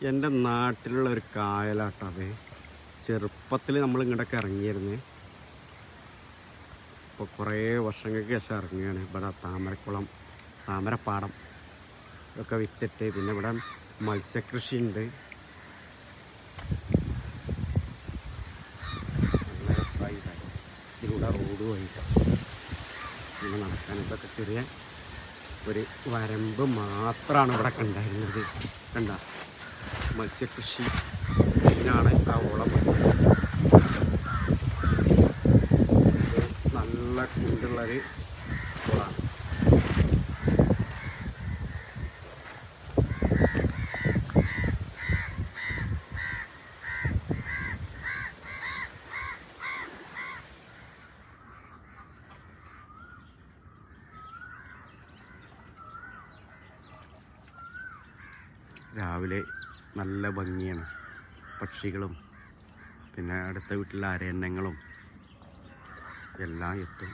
എൻ്റെ നാട്ടിലുള്ള ഒരു കായലാട്ടത്. ചെറുപ്പത്തിൽ നമ്മൾ ഇങ്ങോട്ടൊക്കെ ഇറങ്ങിയിരുന്നു. ഇപ്പോൾ കുറേ വർഷങ്ങൾക്ക് ശേഷം ഇറങ്ങുകയാണ്. ഇവിടെ താമരക്കുളം, താമരപ്പാടം ഒക്കെ വിറ്റിട്ട് പിന്നെ ഇവിടെ മത്സ്യകൃഷി ഉണ്ട്. നല്ല രസമായിട്ട് ഇതിലൂടെ റോഡ് പോയിട്ട് ഇങ്ങനെ നടക്കാൻ ഇതൊക്കെ ചെറിയ ഒരു വരമ്പ് മാത്രമാണ് ഇവിടെ കണ്ടായിരുന്നത്. കണ്ട മത്സ്യകൃഷി ഇതിനാണ് ആ ഓളം. നല്ല കുണ്ടുള്ളൊരു കുളമാണ്. രാവിലെ നല്ല ഭംഗിയാണ്. പക്ഷികളും പിന്നെ അടുത്ത വീട്ടിലെ അരയന്നങ്ങളും എല്ലാം എത്തും.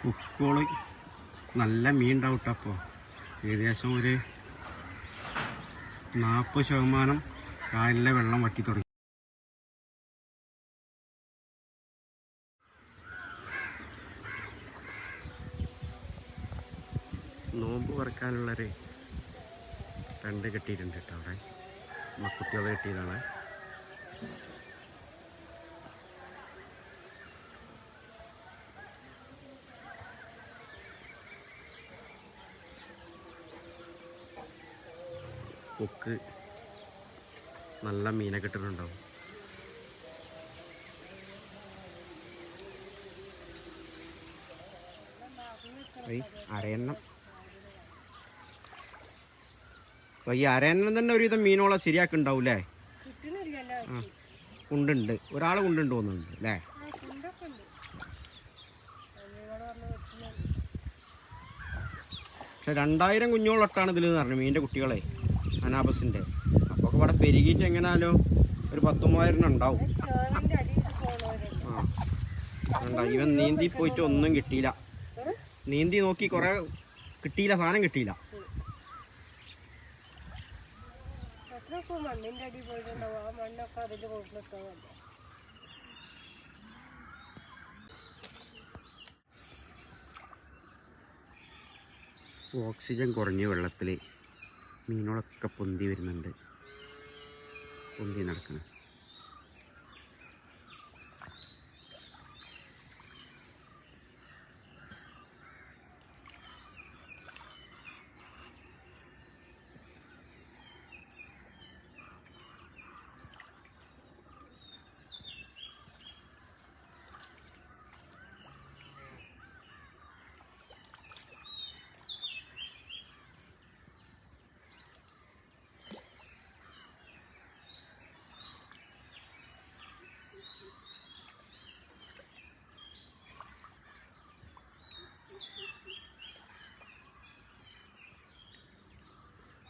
ഉക്കോള് നല്ല മീൻ ഉണ്ടാവും കേട്ടോ. അപ്പോൾ ഏകദേശം ഒരു 40% കായലിലെ വെള്ളം വറ്റി തുടങ്ങി. നോമ്പ് പറക്കാനുള്ളൊരു ടെൻ്റ് കെട്ടിയിട്ടുണ്ട് കേട്ടോ. അവിടെ കുട്ടികളെ കെട്ടിയതാണ്. കൊക്ക് നല്ല മീനൊക്കെ ഇട്ടിട്ടുണ്ടാവും. അരയണ്ണം ഈ അരയണ്ണം തന്നെ ഒരുവിധം മീനോളം ശരിയാക്കുണ്ടാവൂല്ലേ? കുണ്ടുണ്ട്, ഒരാൾ കുണ്ടുണ്ട് തോന്നുന്നുണ്ട് അല്ലേ? പക്ഷെ 2000 കുഞ്ഞോളൊട്ടാണ് ഇതിൽ പറഞ്ഞു മീനിൻ്റെ കുട്ടികളെ, അനാബസിൻ്റെ. അപ്പോൾ ഇവിടെ പെരുകിയിട്ട് എങ്ങനെയാലോ ഒരു 10,000 ഉണ്ടാവും. ഇവൻ നീന്തി പോയിട്ട് ഒന്നും കിട്ടിയില്ല. നീന്തി നോക്കി കുറേ കിട്ടിയില്ല, സാധനം കിട്ടിയില്ല. ഓക്സിജൻ കുറഞ്ഞ വെള്ളത്തിൽ മീനുകളൊക്കെ പൊന്തി വരുന്നുണ്ട്, പൊന്തി നടക്കണം.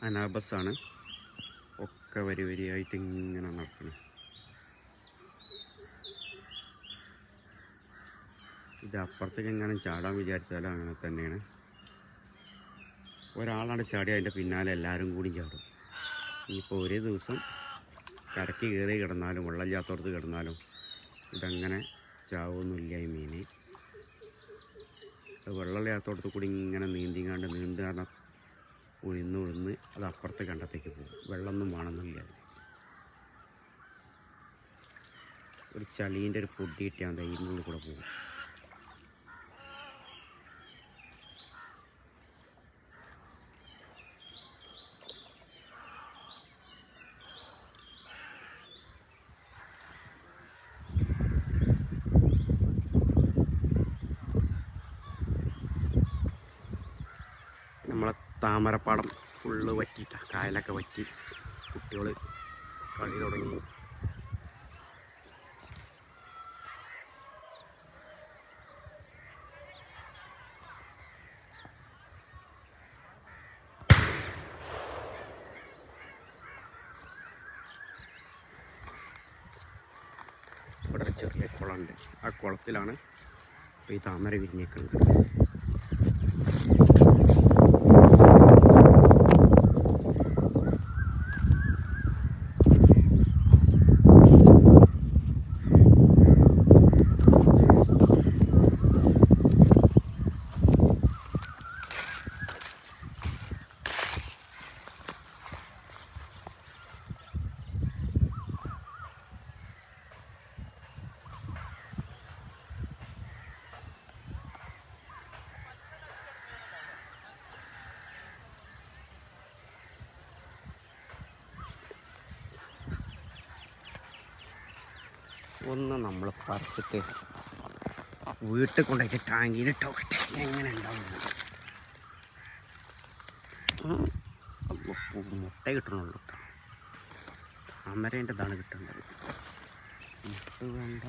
അനാബസാണ്. ഒക്കെ വരി വരിയായിട്ട് ഇങ്ങനെ നടക്കുന്നത്. ഇത് അപ്പുറത്തേക്ക് എങ്ങനെ ചാടാൻ വിചാരിച്ചാലും അങ്ങനെ തന്നെയാണ്. ഒരാളാണ് ചാടി അതിൻ്റെ പിന്നാലെ എല്ലാവരും കൂടി ചാടും. ഇനിയിപ്പോൾ ഒരേ ദിവസം കരയ്ക്ക് കയറി കിടന്നാലും വെള്ളമില്ലാത്തടത്ത് കിടന്നാലും ഇതങ്ങനെ ചാവൊന്നുമില്ല ഈ മീൻ. വെള്ളമില്ലാത്തടത്ത് കൂടി ഇങ്ങനെ നീന്തി കാരണം ഉഴുന്ന് അത് അപ്പുറത്തെ കണ്ടത്തേക്ക് പോകും. വെള്ളമൊന്നും വേണമെന്നില്ല. ഒരു ചളീൻ്റെ ഒരു പൊടി കിട്ടിയാൽ മതി, അതിൻ്റെ ഉള്ളിൽ കൂടെ പോകും. നമ്മളെ താമരപ്പാടം ഫുള്ള് വറ്റിയിട്ടാണ്, കായലൊക്കെ വറ്റി കുട്ടികൾ കളി തുടങ്ങി. ഇവിടെ ഒരു ചെറിയ കുളമുണ്ട്. ആ കുളത്തിലാണ് ഇപ്പോൾ ഈ താമര വിരിഞ്ഞേക്കുന്നത്. ഒന്ന് നമ്മൾ പറിച്ചിട്ട് വീട്ടിൽ കൊണ്ടുപോയിട്ട് ടാങ്കിയിലിട്ടോക്കട്ടെ, എങ്ങനെ ഉണ്ടാവുന്നത്. മുട്ട കിട്ടണുള്ളൂ കേട്ടോ. താമരേൻ്റെ ഇതാണ് കിട്ടേണ്ടത്. മുട്ട വേണ്ട.